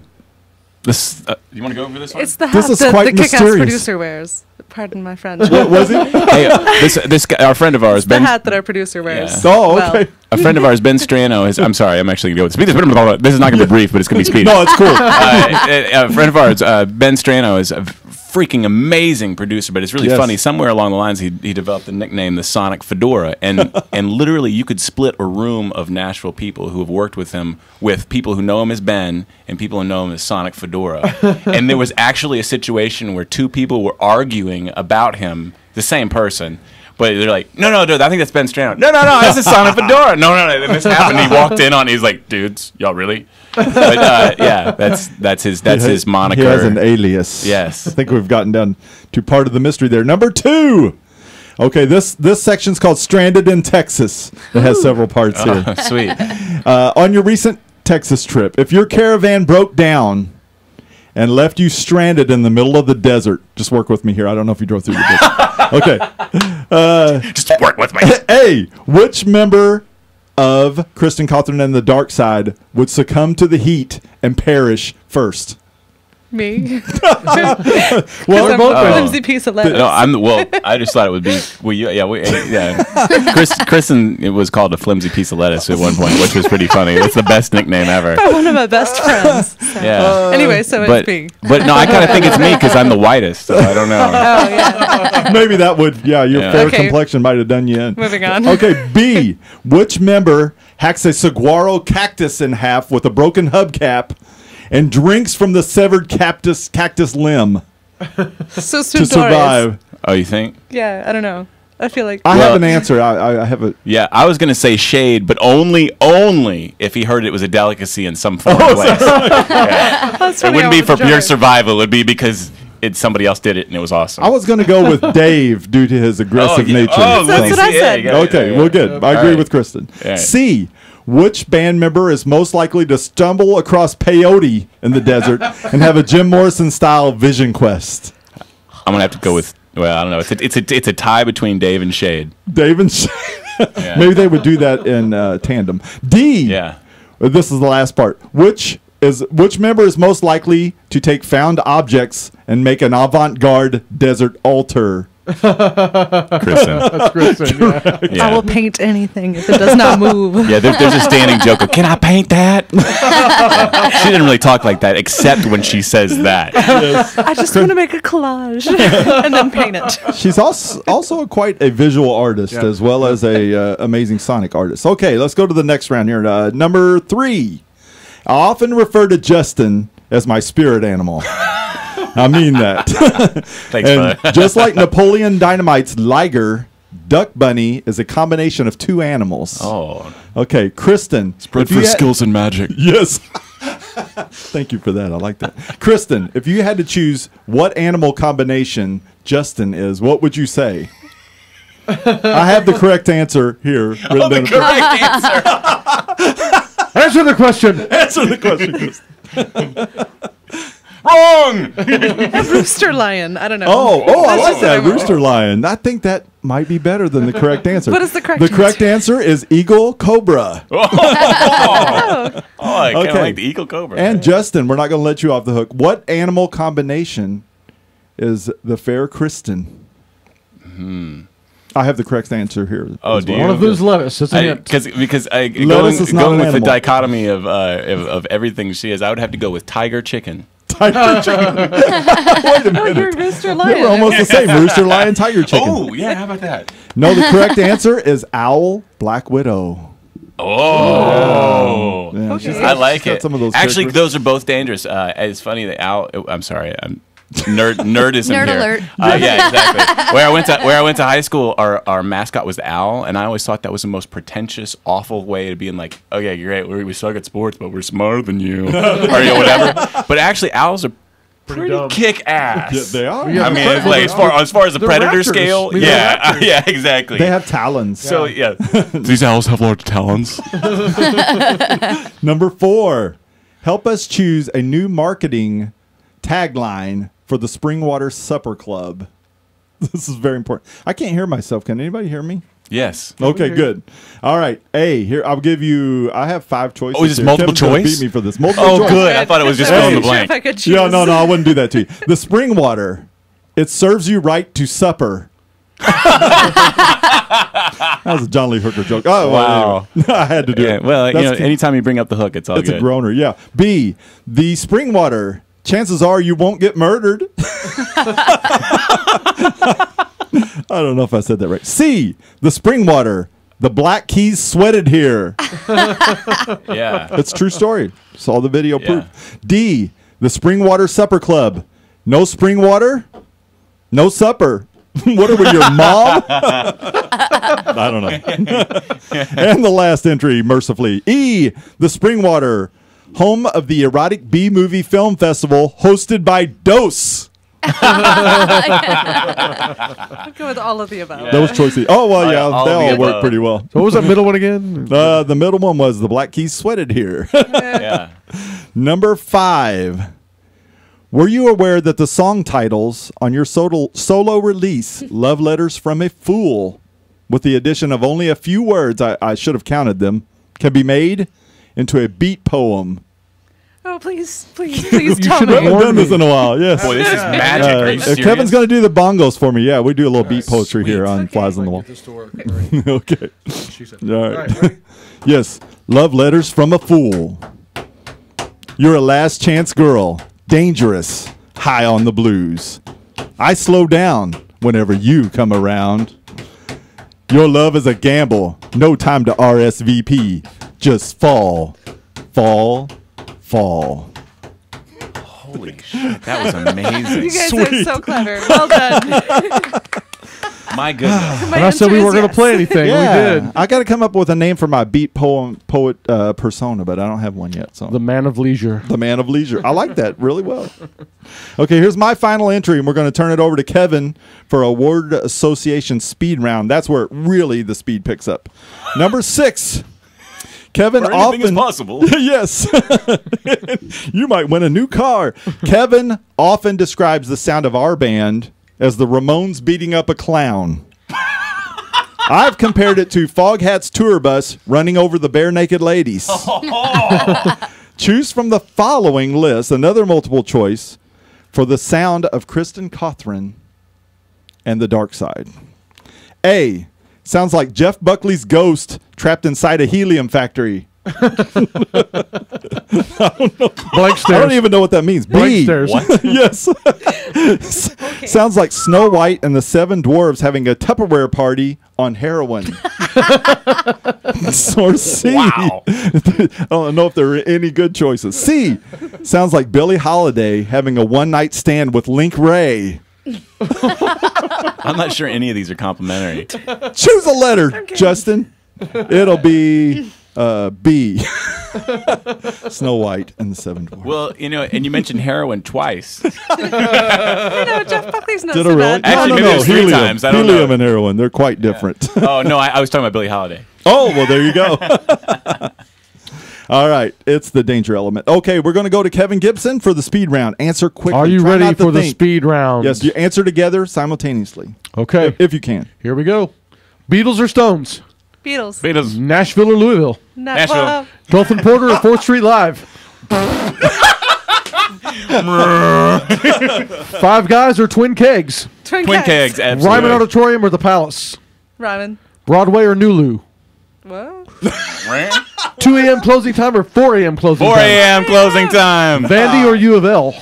This, you want to go over this one? It's the hat This is that quite the kick-ass mysterious. producer wears. Pardon my French. What was it? Hey, this guy, our friend of ours, The Ben. hat that our producer wears. Yeah. Oh, Well, okay. A friend of ours, Ben Strano, is. I'm sorry, I'm actually going to go with speed. This is not going to be brief, but it's going to be speedy. No, it's cool. A friend of ours, Ben Strano, is a freaking amazing producer, but it's really Yes. funny. Somewhere along the lines, he developed the nickname the Sonic Fedora, and literally you could split a room of Nashville people who have worked with him with people who know him as Ben and people who know him as Sonic Fedora. And there was actually a situation where two people were arguing about him, the same person. But they're like, no, dude, I think that's Ben Strano. No, this is Sonic Fedora. No. And this happened. He walked in on it. He's like, dudes, y'all really? But yeah, that's his moniker. He has an alias. Yes. I think we've gotten down to part of the mystery there. Number two. Okay, this section's called Stranded in Texas. It has several parts here. Oh, sweet. On your recent Texas trip, if your caravan broke down and left you stranded in the middle of the desert, just work with me here. I don't know if you drove through the desert. Okay. Just work with me. A, which member of Kristen Cawthron and the Dark Side would succumb to the heat and perish first? Me. Well, I'm both a flimsy piece of lettuce. No, I just thought it would be. Well, yeah. Kristen, it was called a flimsy piece of lettuce at one point, which was pretty funny. It's the best nickname ever. One of my best friends. So. Yeah. Anyway, so But it's me. but no, I kind of think it's me because I'm the whitest. So I don't know. Oh, yeah. maybe that would, your Yeah. fair Okay. complexion might have done you in. Moving on. Okay, B, which member hacks a saguaro cactus in half with a broken hubcap and drinks from the severed cactus limb So to survive? Oh, you think? Yeah, I don't know. I feel like I have Well- an answer. I have a... Yeah, I was gonna say shade, but only if he heard it was a delicacy in some foreign place. Yeah. that's It funny, wouldn't I be for wasn't pure sure. survival. It would be because somebody else did it and it was awesome. I was going to go with Dave due to his aggressive yeah. nature. Oh, That's what I said. Okay, well, good. I agree right. with Kristen. All right. C, which band member is most likely to stumble across peyote in the desert and have a Jim Morrison-style vision quest? I'm gonna have to go with. Well, I don't know. It's a tie between Dave and Shade. Dave and Shane. Yeah. Maybe they would do that in tandem. D, Yeah. this is the last part. Which member is most likely to take found objects and make an avant-garde desert altar? Kristen. That's Kristen. Yeah. Yeah. I will paint anything if it does not move. Yeah, there's a standing joke of, can I paint that? She didn't really talk like that, except when she says that. I just want to make a collage and then paint it. She's also quite a visual artist Yeah. as well as a amazing sonic artist. Okay, let's go to the next round here. Number 3. I often refer to Justin as my spirit animal. I mean that. Thanks, And bud. just like Napoleon Dynamite's Liger, Duck Bunny is a combination of two animals. Oh. Okay, Kristen. Spread if you for had- skills and magic. Yes. Thank you for that. I like that. Kristen, if you had to choose what animal combination Justin is, what would you say? I have the correct answer here. written down. Correct answer. Answer the question. Answer the question, Kristen. Wrong. Rooster lion. I don't know. Oh, I That's like just that. what I wrote. Rooster lion. I think that might be better than the correct answer. What is the correct The correct answer is eagle cobra. Oh, I kind of Okay. like the eagle cobra. And Justin, we're not going to let you off the hook. What animal combination is the fair Kristen? I have the correct answer here. Oh, as do well. you? One of those lettuce. It's a hint. Because Lettuce is not going an with the animal. dichotomy of everything she is, I would have to go with tiger chicken. Tiger chicken. Wait a Oh, you're minute. Rooster They lion. were almost the same. Rooster, lion, tiger chicken. Oh, yeah. How about that? No, the correct answer is owl, black widow. Oh, Yeah, Okay. she's I like she's got it. Some of those Actually, characters. those are both dangerous. It's funny that Owl. I'm sorry. Nerdism Nerd here. alert. Yeah, exactly. Where I went to high school, our mascot was the owl, and I always thought that was the most pretentious, awful way to be in like, oh yeah, you're right, we suck at sports, but we're smarter than you, or whatever. But actually, owls are pretty dumb. kick ass. Yeah, they are. Yeah. I mean, it's like as far as the They're predator raptors. scale, I mean, they're raptors. yeah, exactly. They have talons. so yeah, these owls have large talons. Number 4, help us choose a new marketing tagline for the Springwater Supper Club. This is very important. I can't hear myself. Can anybody hear me? Yes. Okay, good. All right. A, here, I'll give you, I have 5 choices. Oh, is this here. multiple Kevin's gonna choice? Beat me for this. Multiple Oh, choice. good. I thought it was just I fill in the wasn't sure blank. if I could choose. Yeah, no, I wouldn't do that to you. The Springwater, it serves you right to supper. That was a John Lee Hooker joke. Oh, Wow. well, I had to do Yeah, it. well, That's anytime you bring up the hook, it's all It's good. a groaner, yeah. B, the spring water. Chances are you won't get murdered. I don't know if I said that right. C, the spring water. The Black Keys sweated here. Yeah. It's a true story. Saw the video Yeah. proof. D, the spring water supper club. No spring water, no supper. What are we, your mom? I don't know. And the last entry, mercifully. E, the spring water. Home of the Erotic B Movie Film Festival, hosted by Dose. I'll go with all of the above. Yeah. That was choice C. Oh, well, yeah, all they of the all work above. pretty well. So what was that middle one again? The middle one was the Black Keys sweated here. Yeah. Number 5. Were you aware that the song titles on your solo release, Love Letters from a Fool, with the addition of only a few words, I should have counted them, can be made into a beat poem? Oh, please tell You me. should We have haven't warned done this me. in a while, yes. Boy, this is magic. Are you serious? Kevin's going to do the bongos for me. Yeah, we do a little beat poetry here on Okay. Flies on the Wall. Get this to work. All right. Okay. She said. All All right. right, ready? Yes. Love letters from a fool. You're a last chance girl. Dangerous. High on the blues. I slow down whenever you come around. Your love is a gamble. No time to RSVP. Just fall. Fall. Fall. Holy shit, that was amazing. You guys Sweet. are so clever. Well done. My goodness. My And I said we answer weren't is going to play yes. anything. Yeah. We did. I got to come up with a name for my beat poet persona, but I don't have one yet. So The man of leisure. The man of leisure. I like that really well. Okay, here's my final entry, and we're going to turn it over to Kevin for a word association speed round. That's where really the speed picks up. Number 6. Kevin Or anything is often possible. yes, you might win a new car. Kevin often describes the sound of our band as the Ramones beating up a clown. I've compared it to Foghat's tour bus running over the bare naked ladies. Choose from the following list, another multiple choice, for the sound of Kristen Cawthron and the Dark Side. A, sounds like Jeff Buckley's ghost trapped inside a helium factory. Blank I stares. don't even know what that means. Blank B, stares. What? yes. Sounds like Snow White and the Seven Dwarves having a Tupperware party on heroin. Or C. Wow. I don't know if there are any good choices. C. Sounds like Billie Holiday having a one-night stand with Link Ray. I'm not sure any of these are complimentary. Choose a letter, Justin. It'll be B. Snow White and the Seven Dwarfs. Well, and you mentioned heroin twice. No, Jeff Buckley's not Did so I really? bad. Actually, maybe it was 3 Helium. times. I don't Helium know. and heroin, they're quite different. Oh no, I was talking about Billie Holiday. Oh, well, there you go. All right, it's the danger element. Okay, we're going to go to Kevin Gibson for the speed round. Answer quickly. Are you Try ready not to for the think. speed round? Yes, you answer together simultaneously. Okay. If you can. Here we go. Beatles or Stones? Beatles. Beatles. Nashville or Louisville? Nashville. Gulf and Porter or 4th Street Live? Five Guys or Twin Kegs? Twin Kegs. Absolutely. Ryman Auditorium or the Palace? Ryman. Broadway or Nulu? What? 2 a.m. closing time or 4 a.m. closing 4 time? a.m. closing time. Vandy or U of L?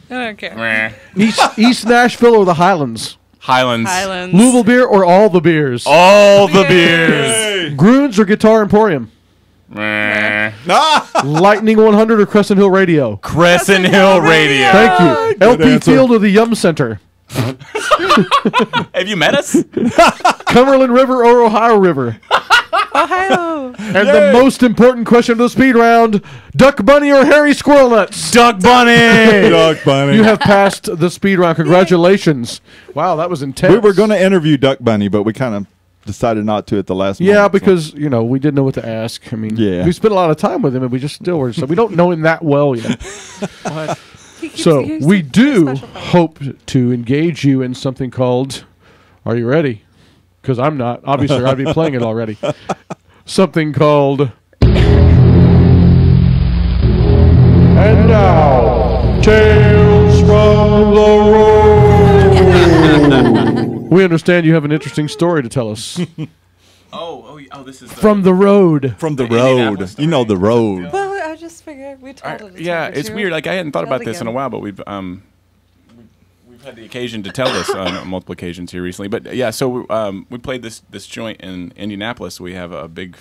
I don't care. East Nashville or the Highlands? Highlands. Highlands. Louisville beer or all the beers? All the beers. Grunes or Guitar Emporium? Lightning 100 or Crescent Hill Radio? Crescent Hill Radio. Thank you. LP answer. Field or the Yum Center? Have you met us? Cumberland River or Ohio River? Ohio. And the most important question of the speed round, Duck Bunny or Harry Squirrel Nuts? Duck Bunny. Duck Bunny. You have passed the speed round. Congratulations. Wow, that was intense. We were going to interview Duck Bunny, but we kind of decided not to at the last moment. Yeah, because, you know, we didn't know what to ask. I mean, Yeah. we spent a lot of time with him, and we just still were. So we don't know him that well yet. So we do hope to engage you in something called, are you ready? Because I'm not. Obviously, I'd be playing it already. Something called... And now, Tales from the Road. We understand you have an interesting story to tell us. Oh, this is From the road. From the Indianapolis road. story. You know the road. Well, I just figured we told it. Yeah, it's weird. Like I hadn't thought Tell about it this in a again. while, but we've had the occasion to tell this on multiple occasions here recently. But yeah, so we played this joint in Indianapolis. We have a big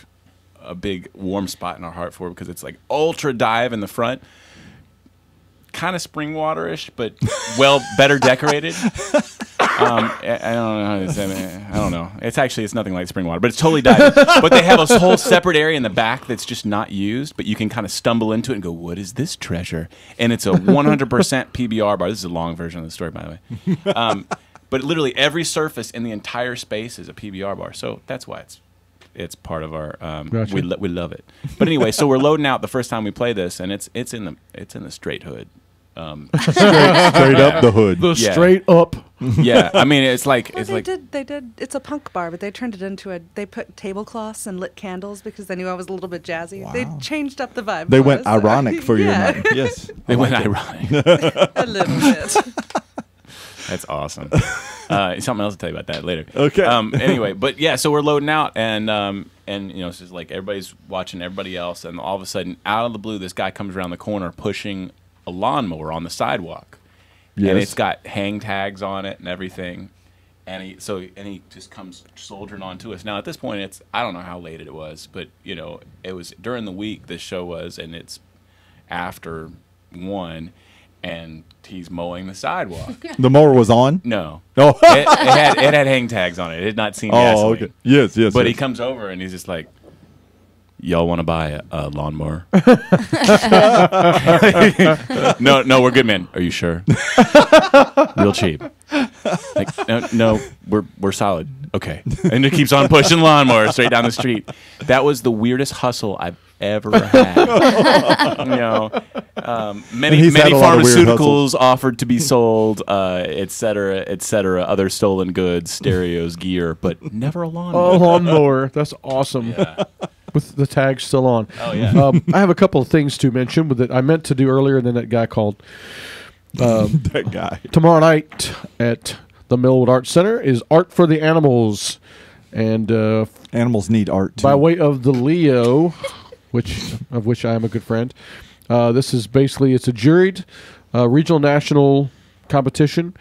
warm spot in our heart for it because it's like ultra dive in the front, kind of spring water-ish, but better decorated. I don't know how to say it. I don't know. It's nothing like spring water, but it's totally diving. But they have a whole separate area in the back that's just not used, but you can kind of stumble into it and go, "What is this treasure?" And it's a 100% PBR bar. This is a long version of the story, by the way. But literally every surface in the entire space is a PBR bar, so that's why it's part of our. Gotcha. We love it. But anyway, so we're loading out the first time we play this, and it's in the straight hood. Straight up the hood. The Yeah. straight up. Yeah, I mean it's like Well, it's they like did. It's a punk bar, but they turned it into they put tablecloths and lit candles because they knew I was a little bit jazzy. They changed up the vibe. They for went us. ironic for your Yeah. night. Yes. they went ironic. A little bit. That's awesome. Something else to tell you about that later. Okay. Anyway, but yeah, so we're loading out, and you know, it's just like everybody's watching everybody else, and all of a sudden, out of the blue, this guy comes around the corner pushing a lawnmower on the sidewalk, and Yes. it's got hang tags on it and everything, and he just comes soldiering on to us. Now at this point, I don't know how late it was, but you know, it was during the week this show was, and it's after 1. And he's mowing the sidewalk. The mower was on? No, Oh, it had hang tags on it. It had not seen gasoline. okay. Yes, yes. But yes. he comes over and he's just like, "Y'all want to buy a lawnmower?" No, we're good, man. Are you sure? Real cheap. Like, no, we're solid. Okay. And it keeps on pushing lawnmower straight down the street. That was the weirdest hustle I've ever had. You know, many he's had a lot of weird pharmaceuticals offered to be sold, et cetera, other stolen goods, stereos, gear, but never a lawnmower. Oh, lawnmower. That's awesome. Yeah. With the tag still on. Oh, yeah. I have a couple of things to mention that I meant to do earlier, and then that guy called. that guy. Tomorrow night at the Millwood Arts Center is Art for the Animals. And Animals need art, too. by way of the Leo, of which I am a good friend, this is basically, it's a juried regional national competition.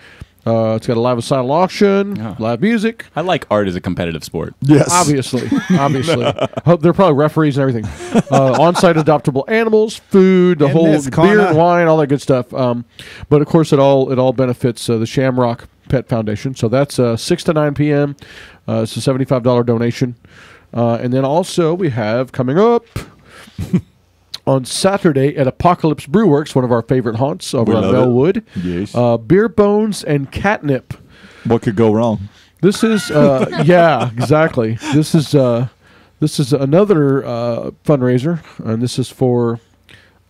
It's got a live silent auction, Yeah. live music. I like art as a competitive sport. Yes. Obviously. They're probably referees and everything. On-site adoptable animals, food, the In whole this beer corner. and wine, all that good stuff. But of course, it all benefits the Shamrock Pet Foundation. So that's 6 to 9 p.m. It's a $75 donation. And then also we have coming up on Saturday at Apocalypse Brewworks, one of our favorite haunts over We on love it. Bellwood. Yes. Beer bones and catnip. What could go wrong? This is yeah, exactly. This is This is another fundraiser, and this is for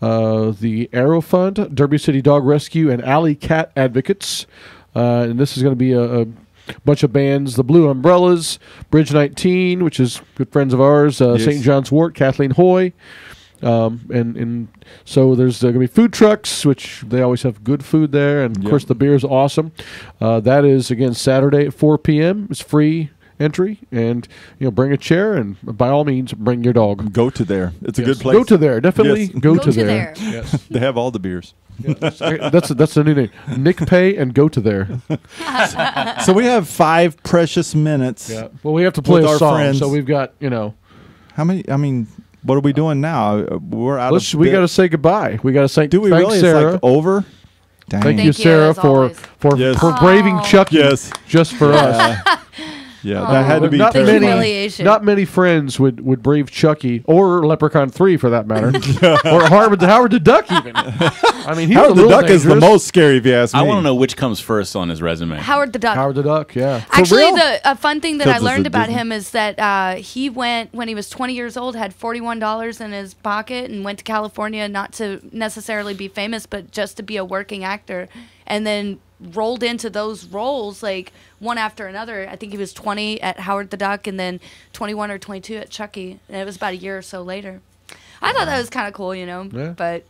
the Arrow Fund, Derby City Dog Rescue, and Alley Cat Advocates. And this is going to be a bunch of bands: the Blue Umbrellas, Bridge 19, which is good friends of ours, St. John's Wort, Kathleen Hoy. And so there's going to be food trucks, which they always have good food there. And, of course, the beer is awesome. That is, again, Saturday at 4 p.m. It's free entry, and bring a chair, and by all means bring your dog. Go to there. It's a good place. Go to there. Definitely go to there. Yes. They have all the beers. That's the new name. Nick Pay and go to there. So we have 5 precious minutes. Yeah. Well, we have to play with a our song, friends. so we've got How many? I mean, what are we doing now? We're out of. We got to say goodbye. We got to say. Do we thanks, really? Sarah. It's like over. Dang. Thank you, you, Sarah, as for always. for braving Chucky just for us. Yeah, that had to be not The terrible. humiliation. Not many friends would brave Chucky or Leprechaun 3 for that matter, or Howard the Duck even. I mean, he's a Howard the little Duck is the dangerous. most scary, if you ask me. I want to know which comes first on his resume. Howard the Duck. Howard the Duck, yeah. For Actually, real? a fun thing that Because I it's learned a about Disney. him is that he went, when he was 20 years old, had $41 in his pocket and went to California not to necessarily be famous, but just to be a working actor. And then rolled into those roles like one after another. I think he was 20 at Howard the Duck and then 21 or 22 at Chucky. And it was about a year or so later. I thought that was kind of cool, Yeah. but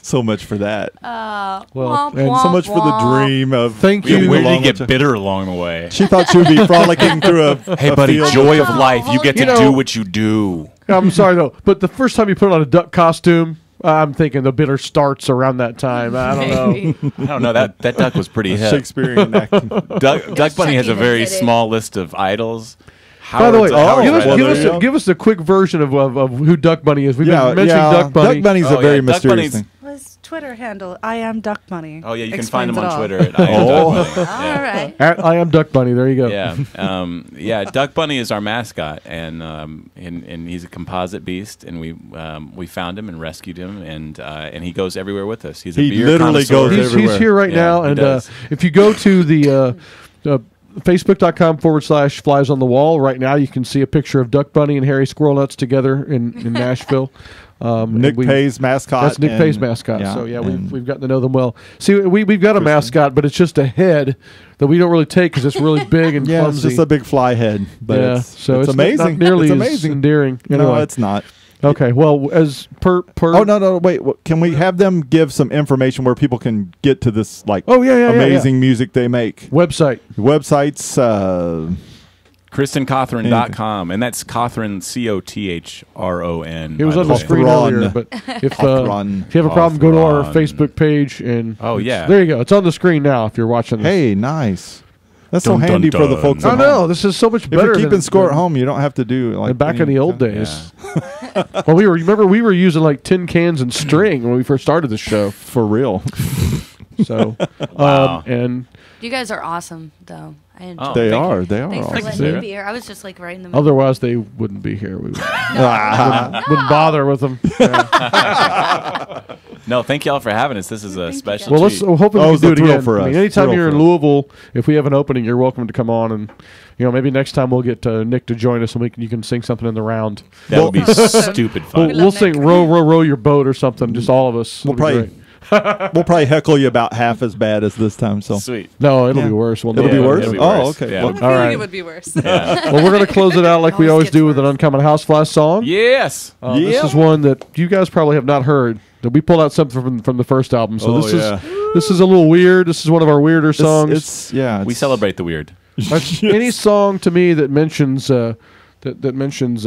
so much for that. Well, womp, and So much for the womp. dream of. Thank Where you. did he along get with- bitter along the way? She thought she would be frolicking through a. Hey, a buddy, field. joy of life. You get to You know- do what you do. I'm sorry though, but the first time you put on a duck costume, I'm thinking the bitter starts around that time. I don't know. Maybe. I don't know. That duck was pretty hip. Shakespearean acting. Duck Bunny has a Chucky very that did it. small list of idols. By the way, Howard's give, right us, there. give, us there you a, go. give us a quick version of who Duck Bunny is. We've Yeah, been mentioning yeah. Duck Bunny. Duck Bunny's Oh, a very yeah, Duck mysterious Bunny's- thing. His Twitter handle, I am Duck Bunny. Oh yeah, you can explains find him it on all. Twitter at I am Oh. Duck Bunny. All Yeah. right. At I am Duck Bunny. There you go. Yeah, Duck Bunny is our mascot, and he's a composite beast, and we found him and rescued him, and he goes everywhere with us. He's a He beer literally connoisseur. goes He's everywhere. here right Yeah, now, he and does. if you go to the Facebook.com/Flies on the Wall right now, you can see a picture of Duck Bunny and Harry Squirrel Nuts together in Nashville. Nick Pay's mascot. That's Nick and- Pay's mascot. So yeah, and we've gotten to know them well. See, we've got a mascot, but it's just a head that we don't really take because it's really big and yeah, it's clumsy. just a big fly head, but yeah, it's, so it's not amazing. nearly it's as amazing. endearing. No, Anyway. it's not. Okay, well, as per Oh no, wait. Can we have them give some information where people can get to this Oh, yeah, amazing music they make? website. Websites. KristenCawthron.com, and that's Cawthron, Cothron. It was by on the the way. screen Cawthron. earlier, but if Cawthron. if you have a problem, go to our Cawthron. Facebook page and Oh, yeah. there you go. It's on the screen now if you're watching. This. Hey, nice. That's Dun, so dun, handy for the dun. folks I at know home. this is so much If better. you're keeping than, score at than- home, you don't have to do like than back in any- the old Yeah. days. Well, we were using like tin cans and string when we first started the show. for real. So, Wow. and You guys are awesome, though. I enjoy Oh, They thank you. are. They are. Thanks for awesome. letting Sarah. me be here. I was just like right in the middle. otherwise they wouldn't be here. We Ah. wouldn't bother with them. Yeah. No, thank y'all for having us. This is a you, special Well, let's treat. hopefully Oh, we it's can a do it thrill again. for I mean, us. anytime Thrill you're in for us. Louisville, if we have an opening, you're welcome to come on, and maybe next time we'll get Nick to join us, and you can sing something in the round. That would be stupid fun. We'll sing "Row, Row, Row Your Boat" or something. Just all of us. We'll It'll be probably great. we'll probably heckle you about half as bad as this time. So Sweet. No, it'll Yeah. be worse. We'll it'll know be that. worse. It'll be Oh, worse. okay. Yeah. Well, I have a All feeling right. it would be worse. Yeah. Well, we're gonna close it out like we Always always do gets with an worse. Uncommon Housefly song. Yes. This Yeah. is one that you guys probably have not heard. That we pulled out something from the first album. So Oh, this yeah. is a little weird. This is one of our weirder songs. It's yeah. We it's- celebrate the weird. Any song to me that mentions that mentions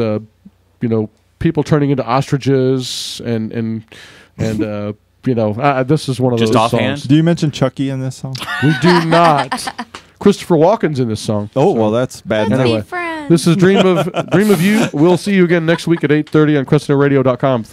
people turning into ostriches and this is one of Just those offhand? songs. Do you mention Chucky in this song? We do not. Christopher Walken's in this song. Oh well, that's bad. Let's Anyway, be friends. This is Dream of You. We'll see you again next week at 8:30 on CrescentRadio.com.